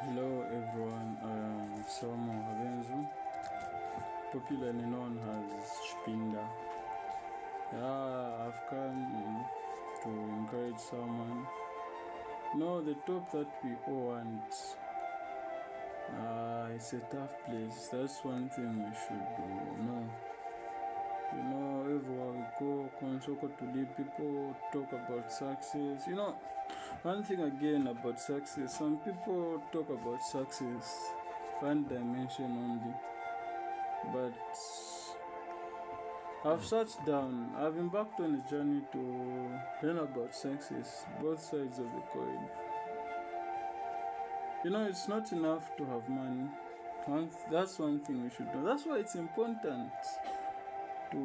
Hello everyone, I am Samo Havenzu, popularly known as Shpinda. Yeah, I've come to encourage someone. No, the top that we all want, it's a tough place. That's one thing we should know. Everywhere we go, Konsoko to people talk about success. One thing again about success, some people talk about success one dimension only, but I've sat down, I've embarked on a journey to learn about success, both sides of the coin. It's not enough to have money. That's one thing we should know. That's why it's important to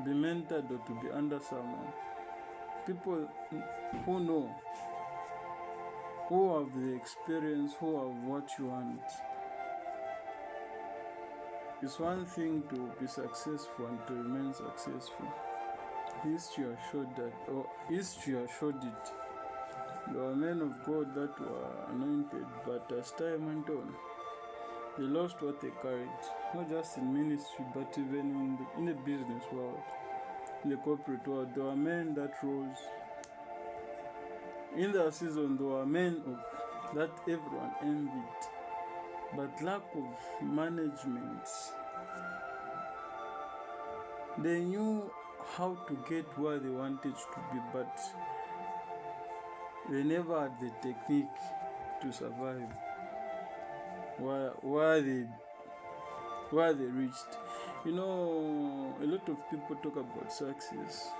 be mentored or to be under someone. People who know, who have the experience, who have what you want. It's one thing to be successful and to remain successful. History has showed it. There were men of God that were anointed, but as time went on, they lost what they carried, not just in ministry, but even in the business world, in the corporate world. There were men that rose. In their season, there were men that everyone envied, but lack of management. They knew how to get where they wanted to be, but they never had the technique to survive where they reached. A lot of people talk about success.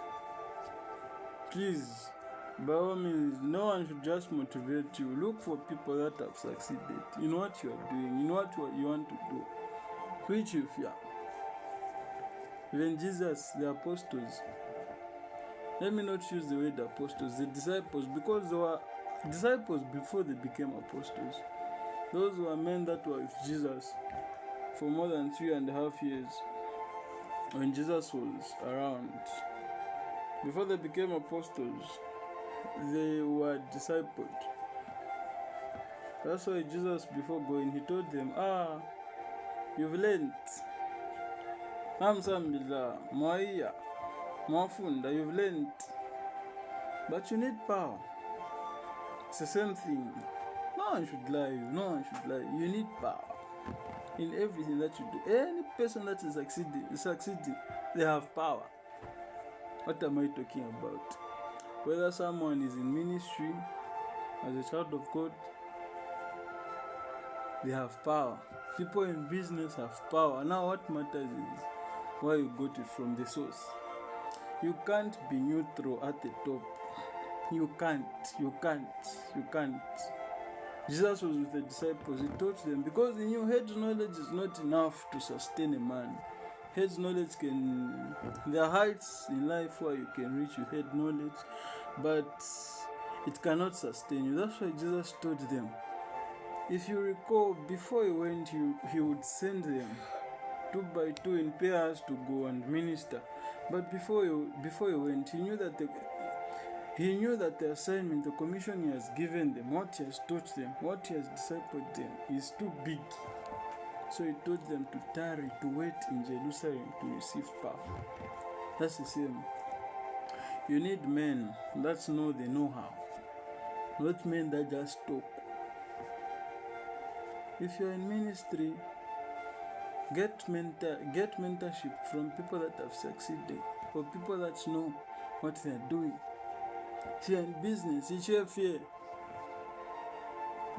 Please, by all means, no one should just motivate you. Look for people that have succeeded in what you are doing, in what you want to do, which you fear. Even Jesus, the apostles, let me not use the word apostles, the disciples, because they were disciples before they became apostles. Those were men that were with Jesus for more than 3.5 years when Jesus was around. Before they became apostles, they were discipled. That's why Jesus, before going, he told them, you've learned. Namsambila, Moia, Mafunda, you've learned. But you need power. It's the same thing. No one should lie you. You need power in everything that you do. Any person that is succeeding, they have power. What am I talking about? Whether someone is in ministry, as a child of God, they have power. People in business have power. Now what matters is where you got it from, the source. You can't be neutral at the top. You can't. Jesus was with the disciples. He taught them because he knew head knowledge is not enough to sustain a man. Head knowledge there are heights in life where you can reach with head knowledge, but it cannot sustain you. That's why Jesus told them. If you recall, before he went, he would send them 2 by 2 in pairs to go and minister. But before he went, he knew that the assignment, the commission he has given them, what he has taught them, what he has discipled them, is too big. So he told them to tarry, to wait in Jerusalem to receive power. That's the same. You need men that know the know-how, not men that just talk. If you're in ministry, get mentorship from people that have succeeded, or people that know what they are doing. If you're in business,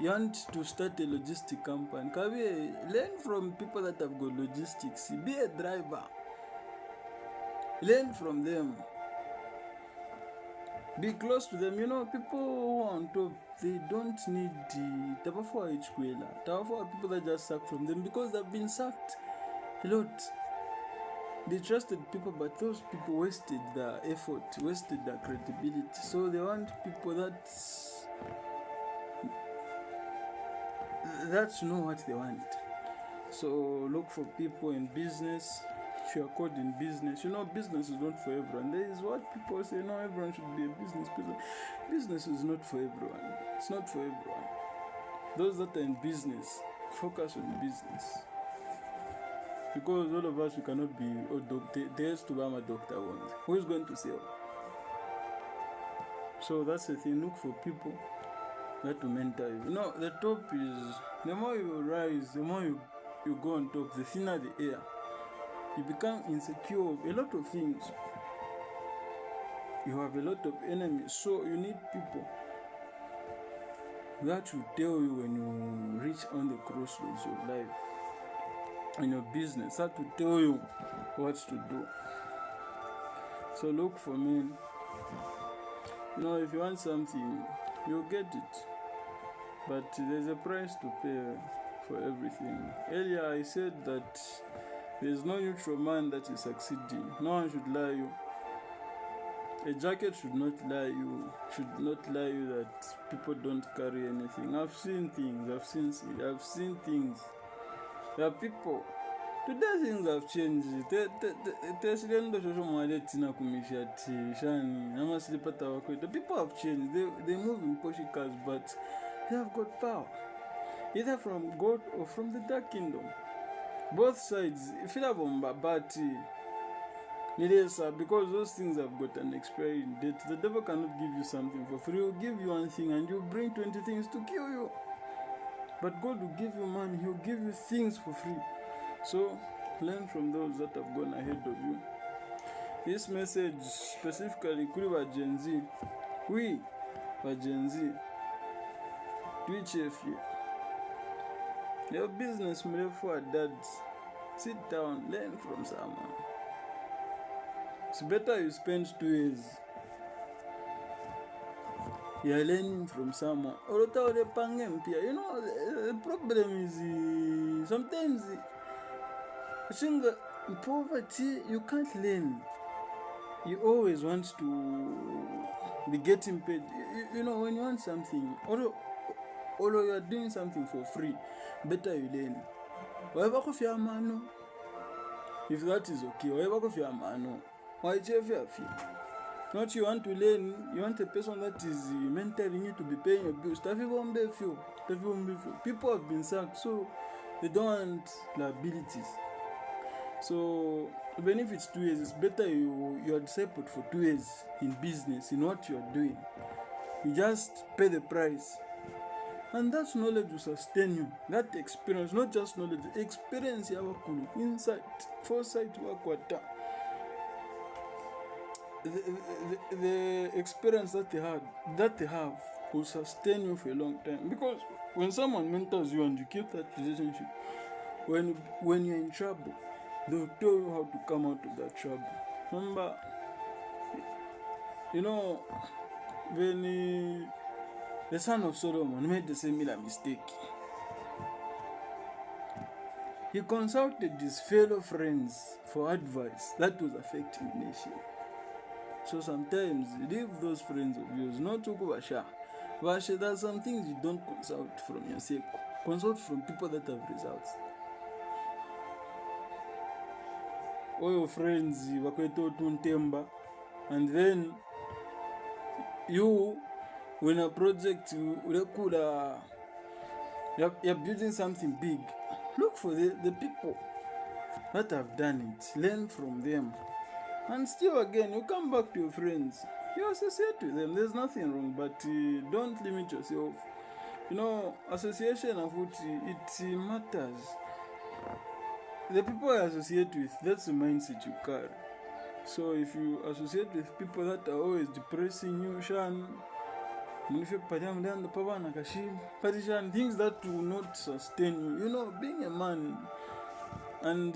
you want to start a logistic company, learn from people that have got logistics. Be a driver. Learn from them. Be close to them. People who are on top, they don't need the Tabafoa HQL. Tabafoa are people that just sack from them because they've been sacked a lot. They trusted people, but those people wasted their effort, wasted their credibility. So they want people that know what they want. So look for people in business. If you are called in business, business is not for everyone. There is what people say, no, everyone should be a business person. Business is not for everyone. It's not for everyone. Those that are in business, focus on business. Because all of us, we cannot be a doctor. There's to be a doctor. Who is going to sell? So that's the thing. Look for people that will mentor you. You know, the top is, the more you rise, the more you go on top, the thinner the air. You become insecure of a lot of things. You have a lot of enemies. So you need people that will tell you when you reach on the crossroads of life. In your business, that will tell you what to do. So look for men. You know, if you want something, you'll get it. But there's a price to pay for everything. Earlier I said that there's no neutral man that is succeeding. No one should lie you. A jacket should not lie you. That people don't carry anything. I've seen things. I've seen things. There are people. Today things have changed. The people have changed. They move in Porsche cars, but they have got power. Either from God or from the dark kingdom. Both sides. If you have because those things have got an expiry date. The devil cannot give you something for free. He will give you one thing and you bring 20 things to kill you. But God will give you money. He will give you things for free. So learn from those that have gone ahead of you. This message specifically could be Gen Z. We are Gen Z. Your business may for dads. Sit down, learn from someone. It's better you spend 2 years. You're learning from someone. You know, the problem is sometimes poverty, you can't learn. You always want to be getting paid. You know, when you want something, although you are doing something for free, better you learn. If that is okay, not you want to learn, you want a person that is mentoring you to be paying your bills. People have been sacked, so they don't want liabilities. So even if it's 2 years, it's better you are discipled for 2 years in business, in what you are doing. You just pay the price. And that knowledge will sustain you. That experience, not just knowledge, experience, insight, foresight, the experience that they have will sustain you for a long time. Because when someone mentors you and you keep that relationship, when you're in trouble, they'll tell you how to come out of that trouble. Remember, you know, when the son of Solomon made the similar mistake, he consulted his fellow friends for advice that was affecting the nation. So sometimes leave those friends of yours, not to go Basha. There are some things you don't consult from yourself. Consult from people that have results. All your friends, and then you, when a project, you're building something big, look for the people that have done it. Learn from them. And still again, you come back to your friends. You associate with them. There's nothing wrong, but don't limit yourself. You know, association of what it matters. The people I associate with, that's the mindset you carry. So if you associate with people that are always depressing you, things that will not sustain you. You know, being a man, and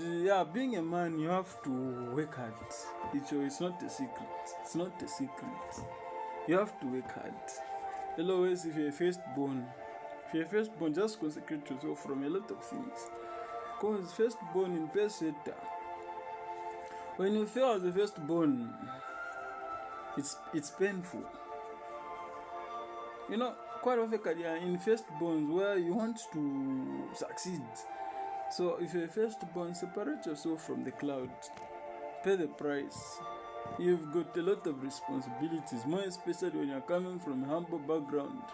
being a man, you have to work hard. It's not a secret. It's not a secret. You have to work hard. Always, if you're firstborn, just consecrate yourself from a lot of things. Because firstborn in peseta, when you fail as a firstborn, it's painful. You know, quite often in firstborns where you want to succeed. So if you're firstborn, separate yourself from the cloud. Pay the price. You've got a lot of responsibilities, more especially when you're coming from a humble background.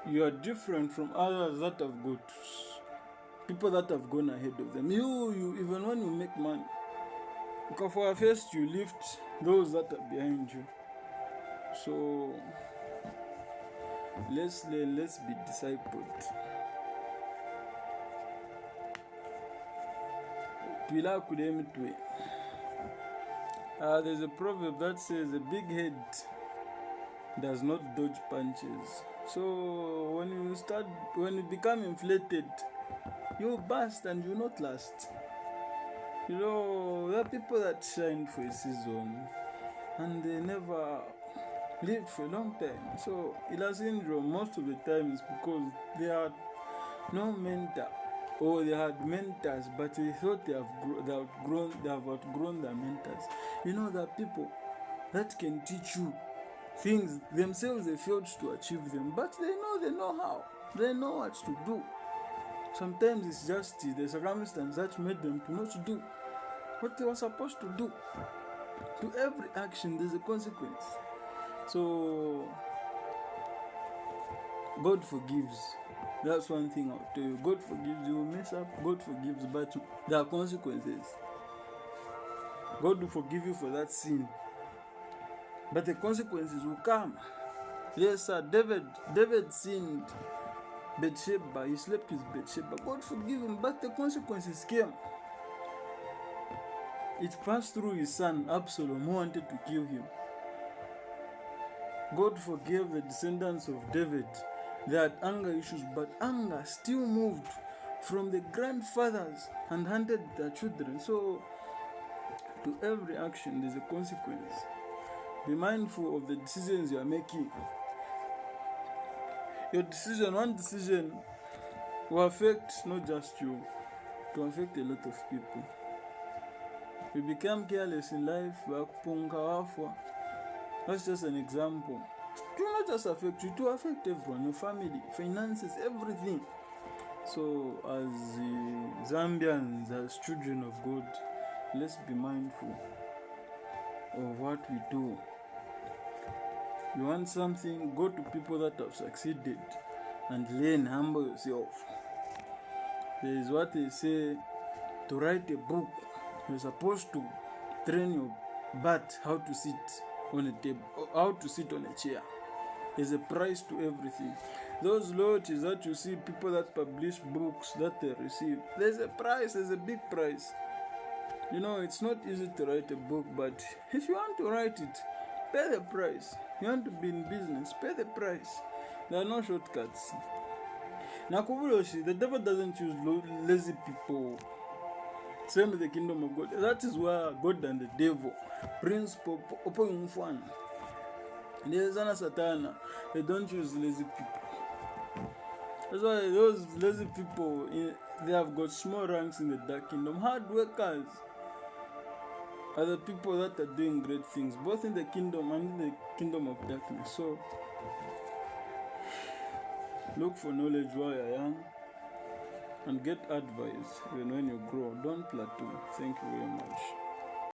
You are different from others that have got people that have gone ahead of them. You even when you make money, because for first you lift those that are behind you. So let's be discipled. There's a proverb that says a big head does not dodge punches. So when you become inflated, you'll burst and you'll not last. You know, there are people that shine for a season and they never lived for a long time. So Ila syndrome most of the time is because they had no mentor, or they had mentors but they thought they have outgrown their mentors. You know, there are people that can teach you things themselves they failed to achieve them, but they know how, they know what to do. Sometimes it's just the circumstance that made them to not do what they were supposed to do. To every action there's a consequence. So God forgives. That's one thing I'll tell you. God forgives. You will mess up, God forgives, but there are consequences. God will forgive you for that sin, but the consequences will come. Yes, sir. David sinned. Bathsheba, he slept with Bathsheba. God forgave him, but the consequences came. It passed through his son Absalom, who wanted to kill him. God forgave the descendants of David. They had anger issues, but anger still moved from the grandfathers and hunted their children. So to every action there's a consequence. Be mindful of the decisions you are making. One decision will affect not just you, it will affect a lot of people. You become careless in life, that's just an example. It will not just affect you, it will affect everyone, your family, finances, everything. So as Zambians, as children of God, let's be mindful of what we do. You want something, go to people that have succeeded and learn, humble yourself. There is what they say, to write a book, you're supposed to train your butt how to sit on a table, how to sit on a chair. There's a price to everything. Those loyalties that you see, people that publish books that they receive, there's a price, there's a big price. You know, it's not easy to write a book, but if you want to write it, pay the price. You want to be in business, pay the price. There are no shortcuts. Nakubuloshi, the devil doesn't use lazy people. Same with the kingdom of God. That is where God and the devil, principle, open one. There's an Satana. They don't use lazy people. That's why those lazy people, they have got small ranks in the dark kingdom. Hard workers are the people that are doing great things, both in the kingdom and in the kingdom of darkness. So look for knowledge while you're young and get advice even when you grow. Don't plateau. Thank you very much.